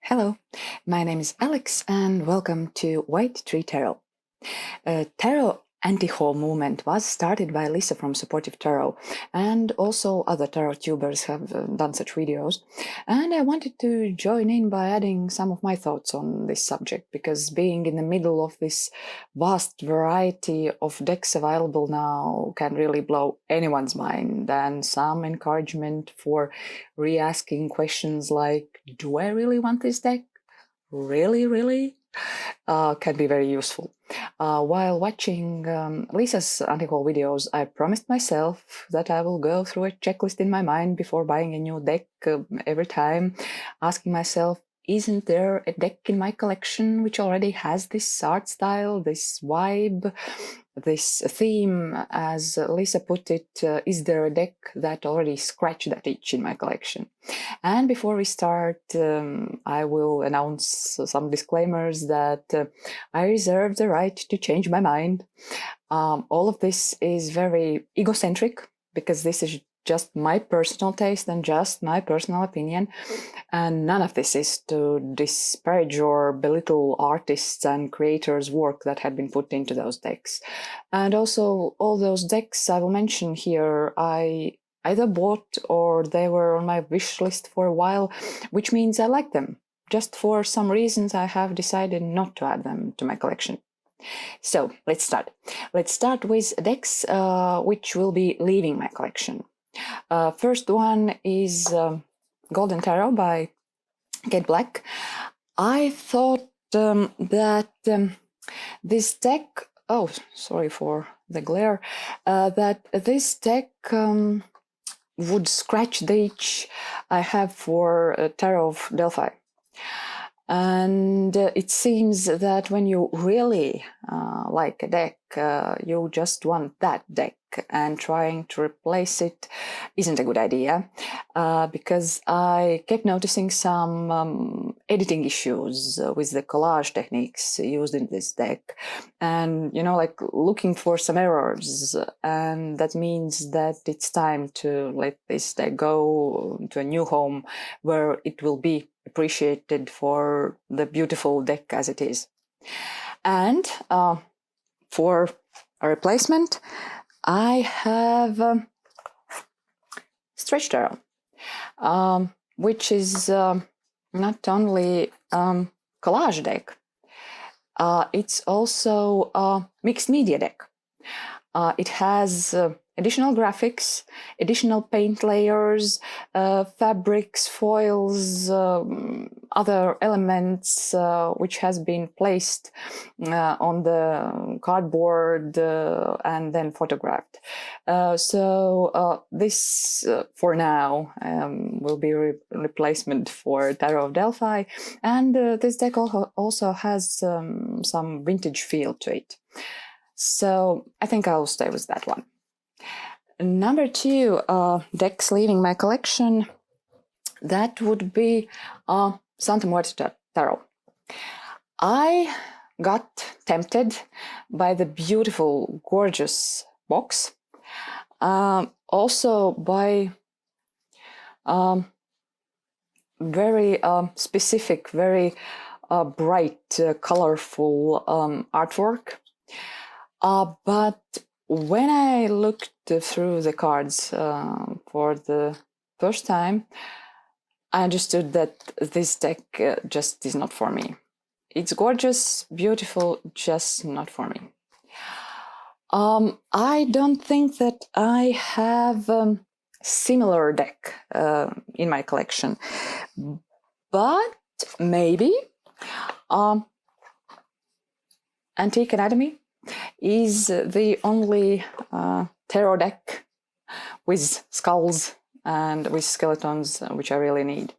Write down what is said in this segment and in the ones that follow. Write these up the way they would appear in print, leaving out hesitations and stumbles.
Hello, my name is Alex and welcome to White Tree Tarot. Tarot anti-haul movement was started by Litha from Supportive Tarot, and also other tarot tubers have done such videos. And I wanted to join in by adding some of my thoughts on this subject, because being in the middle of this vast variety of decks available now can really blow anyone's mind, and some encouragement for re-asking questions like, do I really want this deck? Really? Can be very useful. While watching Lisa's anti-haul videos, I promised myself that I will go through a checklist in my mind before buying a new deck every time, asking myself, isn't there a deck in my collection which already has this art style, this vibe, this theme? As Lisa put it, is there a deck that already scratched that itch in my collection? And before we start, I will announce some disclaimers that I reserve the right to change my mind. All of this is very egocentric, because this is just my personal taste and just my personal opinion, and none of this is to disparage or belittle artists and creators' work that had been put into those decks. And also, all those decks I will mention here, I either bought or they were on my wish list for a while, which means I like them. Just for some reasons I have decided not to add them to my collection. So let's start. Let's start with decks which will be leaving my collection. First one is Golden Tarot by Get Black. I thought that this deck, oh, sorry for the glare, that this deck would scratch the itch I have for Tarot of Delphi. And it seems that when you really like a deck, you just want that deck, and trying to replace it isn't a good idea, because I kept noticing some editing issues with the collage techniques used in this deck, and like looking for some errors, and that means that it's time to let this deck go to a new home where it will be appreciated for the beautiful deck as it is. And for a replacement, I have Stretch Tarot, which is not only collage deck, it's also a mixed media deck. It has additional graphics, additional paint layers, fabrics, foils, other elements which has been placed on the cardboard and then photographed. So this, for now, will be a replacement for Tarot of Delphi, and this deck also has some vintage feel to it. So I think I'll stay with that one. Number two, decks leaving my collection, that would be Santa Muerte Tarot. I got tempted by the beautiful, gorgeous box, also by very specific, very bright, colorful artwork. But when I looked through the cards for the first time, I understood that this deck just is not for me. It's gorgeous, beautiful, just not for me. I don't think that I have a similar deck in my collection, but maybe Antique Academy is the only tarot deck with skulls and with skeletons which I really need.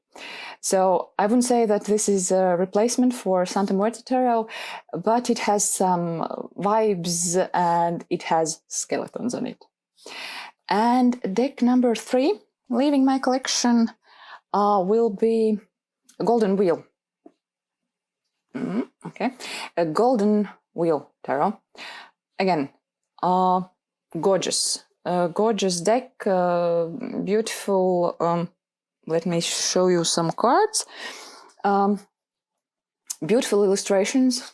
So I wouldn't say that this is a replacement for Santa Muerte Tarot, but it has some vibes and it has skeletons on it. And deck number 3, leaving my collection, will be a Golden Wheel. Okay, a Golden Wheel Tarot. Again, gorgeous deck, beautiful. Let me show you some cards. beautiful illustrations,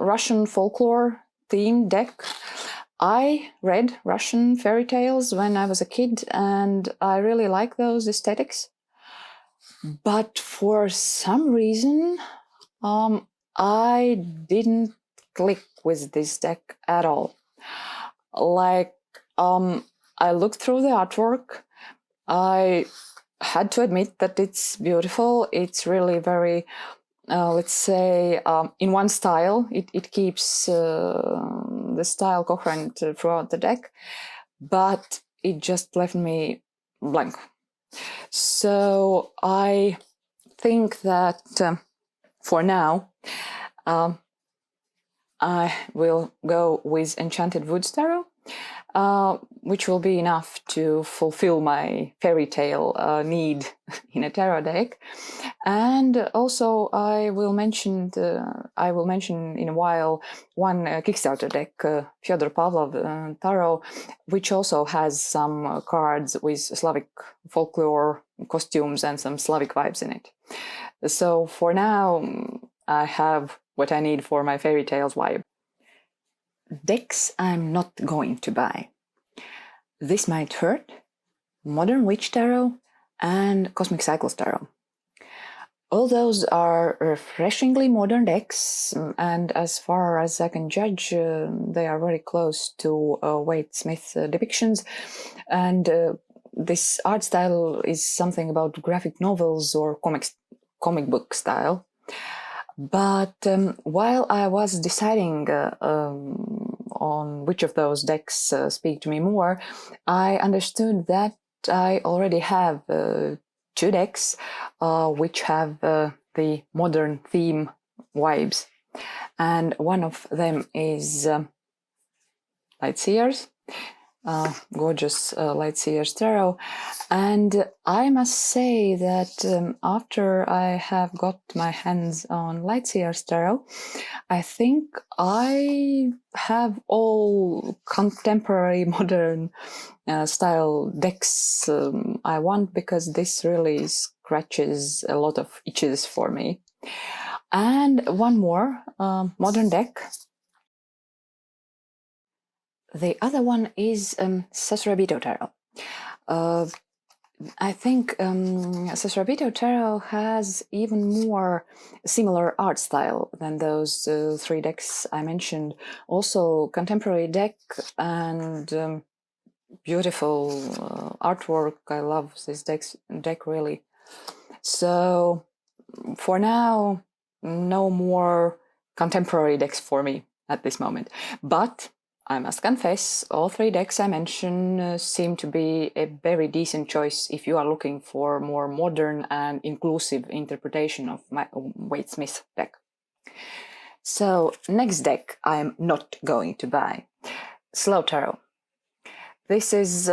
Russian folklore themed deck. I read Russian fairy tales when I was a kid, and I really like those aesthetics. But for some reason, I didn't click with this deck at all. Like, I looked through the artwork. I had to admit that it's beautiful. It's really very, let's say, in one style. It keeps the style coherent throughout the deck, but it just left me blank. So I think that for now, I will go with Enchanted Woods Tarot, which will be enough to fulfill my fairy tale need in a tarot deck. And also, I will mention in a while one Kickstarter deck, Fyodor Pavlov Tarot, which also has some cards with Slavic folklore costumes and some Slavic vibes in it. So for now, I have what I need for my fairy tales vibe. Decks I'm not going to buy. This Might Hurt, Modern Witch Tarot, and Cosmic Cycles Tarot. All those are refreshingly modern decks, and as far as I can judge, they are very close to Wade Smith depictions. And this art style is something about graphic novels or comic book style. But while I was deciding on which of those decks speak to me more, I understood that I already have two decks which have the modern theme vibes. And one of them is Lightseers, gorgeous Lightseers Tarot. And I must say that after I have got my hands on Lightseers Tarot, I think I have all contemporary modern style decks I want, because this really scratches a lot of itches for me. And one more modern deck. The other one is Sasuraibito Tarot. I think Sasuraibito Tarot has even more similar art style than those three decks I mentioned. Also, contemporary deck and beautiful artwork. I love this deck really. So for now, no more contemporary decks for me at this moment. But I must confess, all three decks I mentioned seem to be a very decent choice if you are looking for more modern and inclusive interpretation of my Wade Smith deck. So, next deck I'm not going to buy. Slow Tarot. This is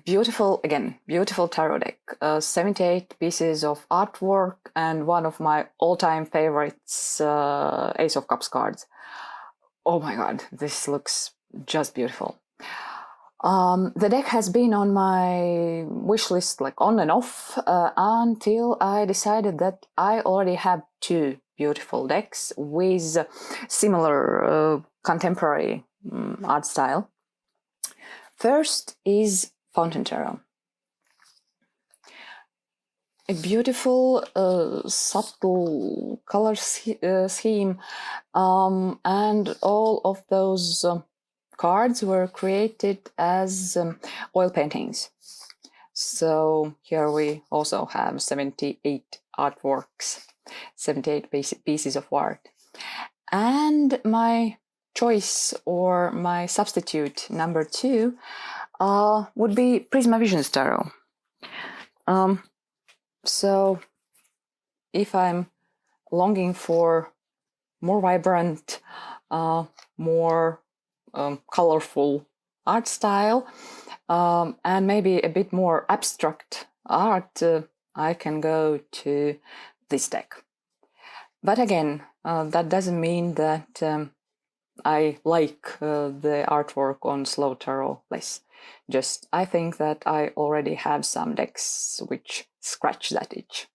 beautiful tarot deck. 78 pieces of artwork and one of my all-time favorites, Ace of Cups cards. Oh my god, this looks just beautiful. The deck has been on my wish list, like on and off, until I decided that I already have two beautiful decks with similar contemporary art style. First is Fountain Tarot. A beautiful, subtle color scheme, and all of those cards were created as oil paintings. So here we also have 78 artworks, 78 pieces of art. And my choice, or my substitute number 2, would be Prisma Visions Tarot. So if I'm longing for more vibrant, more colorful art style, and maybe a bit more abstract art, I can go to this deck. But again, that doesn't mean that I like the artwork on Slow Tarot less. Just I think that I already have some decks which scratch that itch.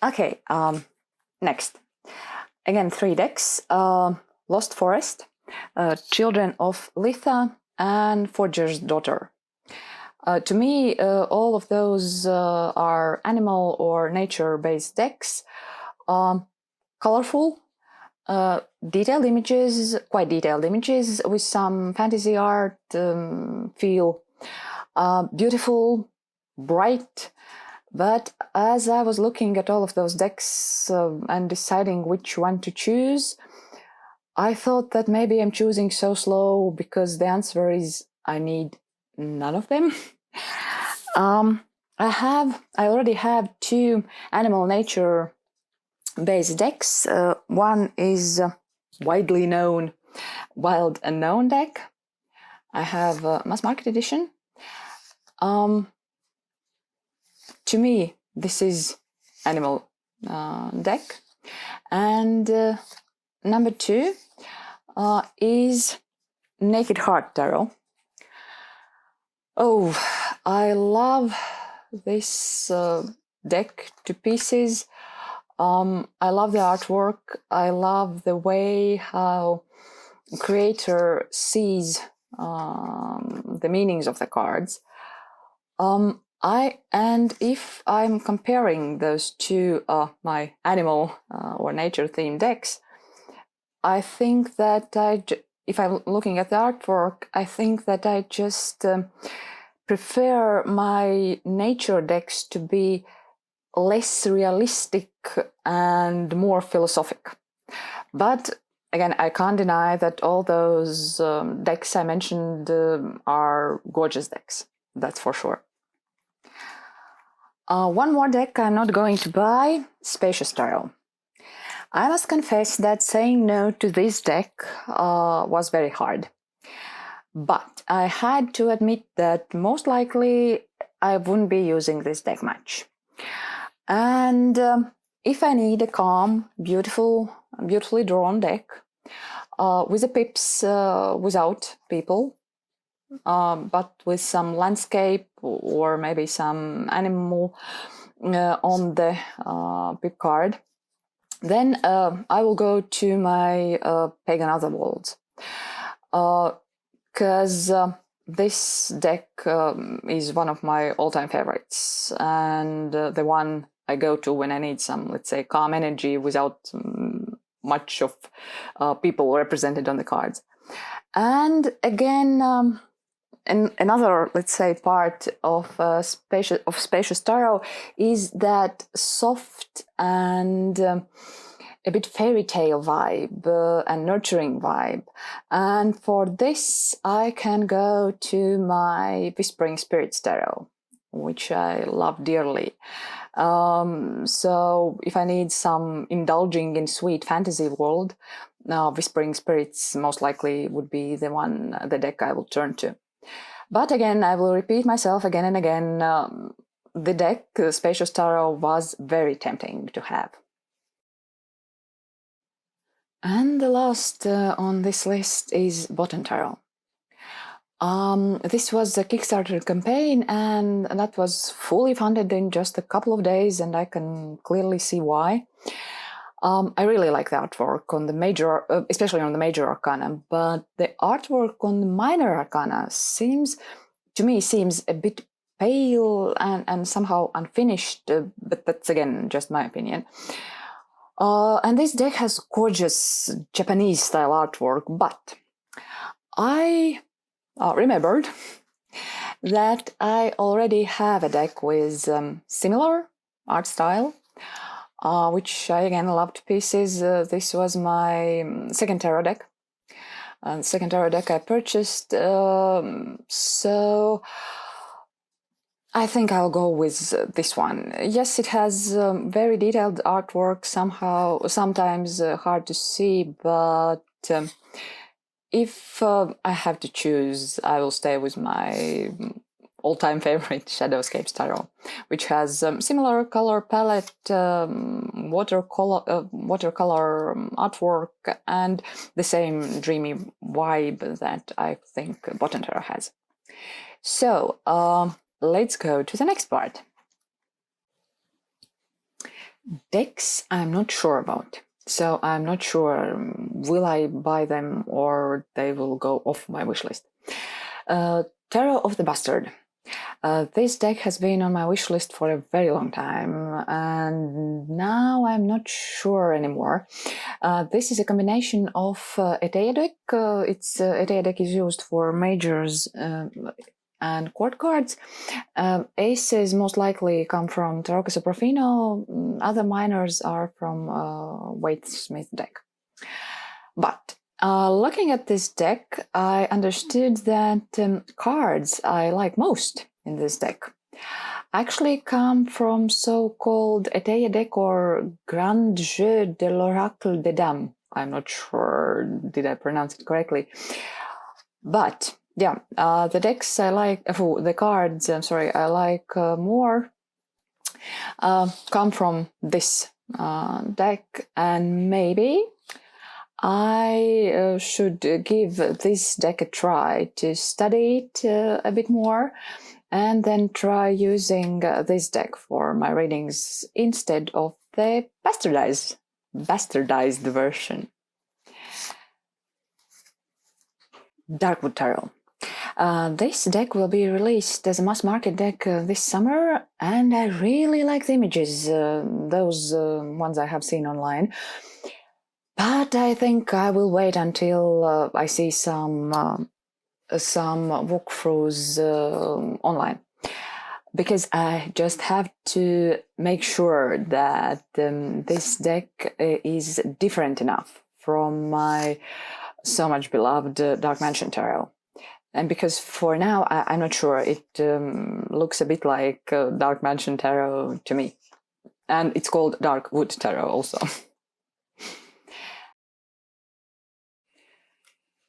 Okay, next. Again, 3 decks. Lost Forest, Children of Litha, and Forager's Daughter. To me, all of those are animal or nature-based decks. Colorful, detailed images, quite detailed images with some fantasy art feel. Beautiful, bright. But as I was looking at all of those decks and deciding which one to choose, I thought that maybe I'm choosing so slow because the answer is I need none of them. I already have 2 animal nature based decks. One is widely known Wild Unknown deck. I have a mass market edition. To me, this is animal deck. And number 2 is Naked Heart Tarot. Oh, I love this deck to pieces. I love the artwork. I love the way how the creator sees the meanings of the cards. And if I'm comparing those to my animal or nature themed decks, I think that if I'm looking at the artwork, I think that I just prefer my nature decks to be less realistic and more philosophic. But again, I can't deny that all those decks I mentioned are gorgeous decks. That's for sure. One more deck I'm not going to buy, Spacious Tarot. I must confess that saying no to this deck was very hard. But I had to admit that most likely I wouldn't be using this deck much. And if I need a calm, beautifully drawn deck with the pips without people, but with some landscape or maybe some animal on the pip card, then I will go to my Pagan Otherworlds. Because this deck is one of my all-time favorites, and the one I go to when I need some, let's say, calm energy without much of people represented on the cards. And again, another, let's say, part of Spacious Tarot is that soft and a bit fairy tale vibe and nurturing vibe. And for this, I can go to my Whispering Spirits Tarot, which I love dearly. So if I need some indulging in sweet fantasy world, Whispering Spirits most likely would be the deck I will turn to. But again, I will repeat myself again and again, the deck, Spacious Tarot, was very tempting to have. And the last on this list is Botan Tarot. This was a Kickstarter campaign, and that was fully funded in just a couple of days, and I can clearly see why. I really like the artwork on the major, especially on the major arcana, but the artwork on the minor arcana seems a bit pale and somehow unfinished, but that's again just my opinion. And this deck has gorgeous Japanese style artwork, but I remembered that I already have a deck with similar art style, which I again love to pieces. This was my second tarot deck. And second tarot deck I purchased, so I think I'll go with this one. Yes, it has very detailed artwork, sometimes hard to see, but if I have to choose, I will stay with my all-time favorite Shadowscapes Tarot, which has similar color palette, watercolor artwork, and the same dreamy vibe that I think Botan Tarot has. So let's go to the next part. Decks I'm not sure about. So I'm not sure will I buy them or they will go off my wish list. Tarot of the Bastard. This deck has been on my wish list for a very long time, and now I'm not sure anymore. This is a combination of Eteilla deck. Eteilla deck is used for majors and court cards. Aces most likely come from Tarot Profino. Other minors are from Waite Smith deck. But looking at this deck, I understood that cards I like most in this deck actually come from so-called Eteilla deck or Grand Jeu de l'Oracle des Dames. I'm not sure, did I pronounce it correctly? But yeah, the decks I like, the cards, I like more come from this deck, and maybe I should give this deck a try to study it a bit more and then try using this deck for my readings instead of the bastardized version. Darkwood Tarot. This deck will be released as a mass market deck this summer, and I really like the images, those ones I have seen online. But I think I will wait until I see some walkthroughs online, because I just have to make sure that this deck is different enough from my so much beloved Dark Mansion Tarot. And because for now, I'm not sure, it looks a bit like Dark Mansion Tarot to me. And it's called Darkwood Tarot also.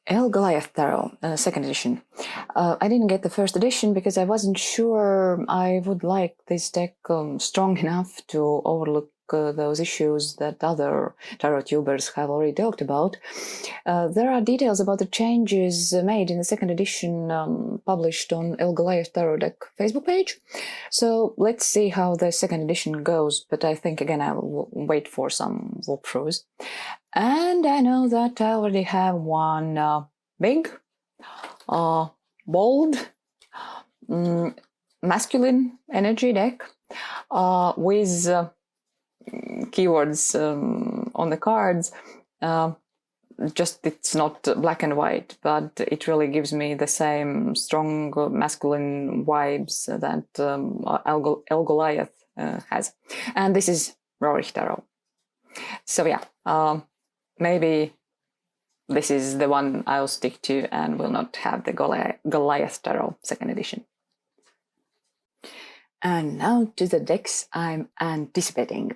Goliath Tarot, second edition. I didn't get the first edition because I wasn't sure I would like this deck strong enough to overlook those issues that other tarot tubers have already talked about. There are details about the changes made in the second edition published on Goliath Tarot deck Facebook page. So let's see how the second edition goes, but I think again I will wait for some walkthroughs. And I know that I already have one big, bold, masculine energy deck with keywords on the cards. Just it's not black and white, but it really gives me the same strong masculine vibes that Goliath has. And this is Rorik Tarot. So yeah, maybe this is the one I'll stick to and will not have the Goliath Tarot second edition. And now to the decks I'm anticipating.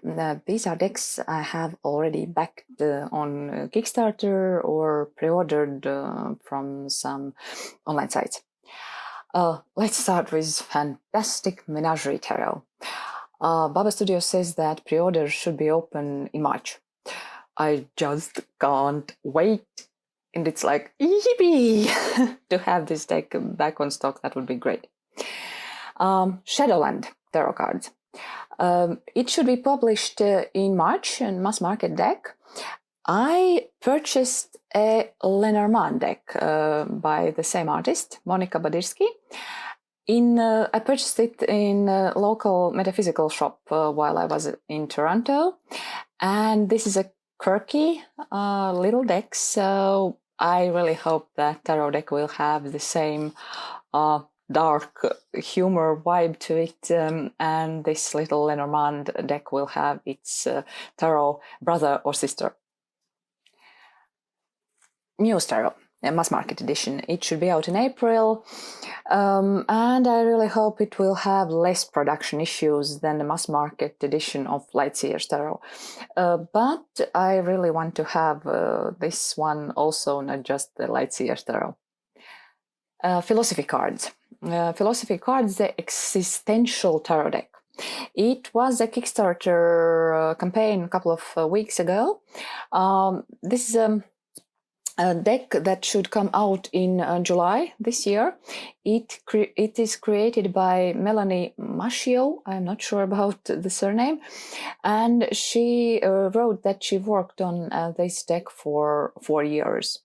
These are decks I have already backed on Kickstarter or pre-ordered from some online sites. Let's start with fantastic Menagerie Tarot. Baba Studio says that pre-orders should be open in March. I just can't wait. And it's like, yippee! To have this deck back on stock, that would be great. Shadowland Tarot cards. It should be published in March in mass market deck. I purchased a Lenormand deck by the same artist, Monika Badirski. I purchased it in a local metaphysical shop while I was in Toronto. And this is a quirky little deck, so I really hope that Tarot deck will have the same dark humor vibe to it, and this little Lenormand deck will have its Tarot brother or sister. Muse Tarot, a mass market edition. It should be out in April, and I really hope it will have less production issues than the mass market edition of Seer Tarot. But I really want to have this one also, not just the Seer Tarot. Philosophy cards. Philosophy cards, the existential tarot deck. It was a Kickstarter campaign a couple of weeks ago. This is deck that should come out in July this year. It is created by Melanie Maschio. I'm not sure about the surname. And she wrote that she worked on this deck for 4 years.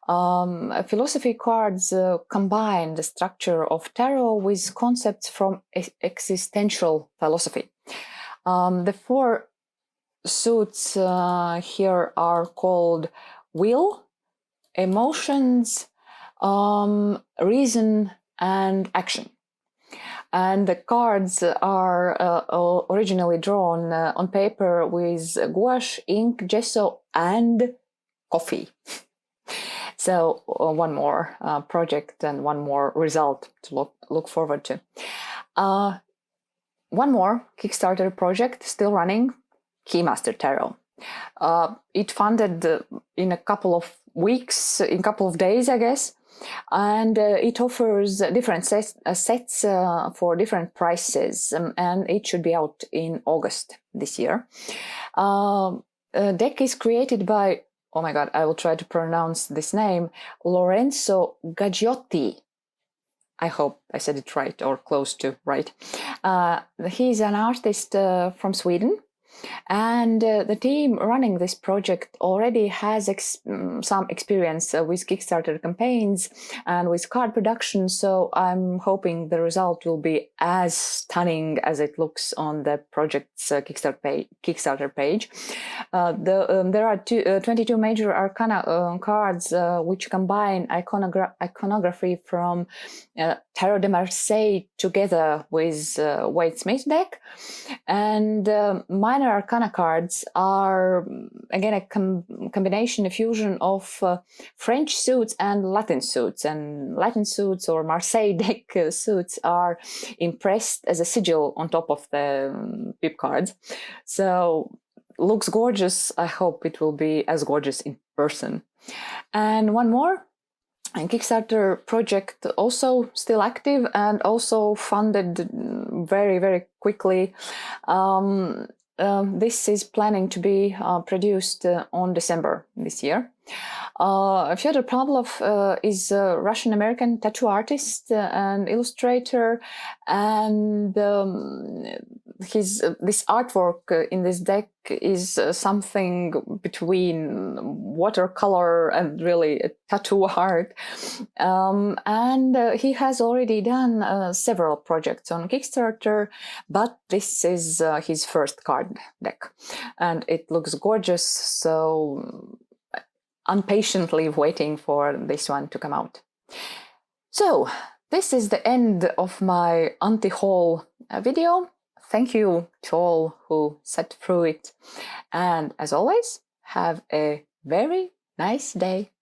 Philosophy cards combine the structure of tarot with concepts from existential philosophy. The 4 suits here are called will, emotions, reason, and action. And the cards are originally drawn on paper with gouache, ink, gesso, and coffee. So one more project and one more result to look forward to. One more Kickstarter project still running, Keymaster Tarot. It funded in a couple of weeks, in a couple of days, I guess. And it offers different sets for different prices, and it should be out in August this year. Deck is created by, oh my god, I will try to pronounce this name, Lorenzo Gaggiotti. I hope I said it right, or close to right. He's an artist from Sweden. And the team running this project already has some experience with Kickstarter campaigns and with card production, so I'm hoping the result will be as stunning as it looks on the project's Kickstarter page. There are 22 major arcana cards which combine iconography from Tarot de Marseille together with Wade Smith deck, and minor arcana cards are again a combination, a fusion of French suits and Latin suits. And Latin suits or Marseille deck suits are impressed as a sigil on top of the pip cards. So looks gorgeous. I hope it will be as gorgeous in person. And one more. And Kickstarter project also still active and also funded very, very quickly. This is planning to be produced on December this year. Fyodor Pavlov is a Russian-American tattoo artist and illustrator, and this artwork in this deck is something between watercolor and really a tattoo art. And he has already done several projects on Kickstarter, but this is his first card deck, and it looks gorgeous, so impatiently waiting for this one to come out. So this is the end of my anti-haul video. Thank you to all who sat through it, and as always, have a very nice day.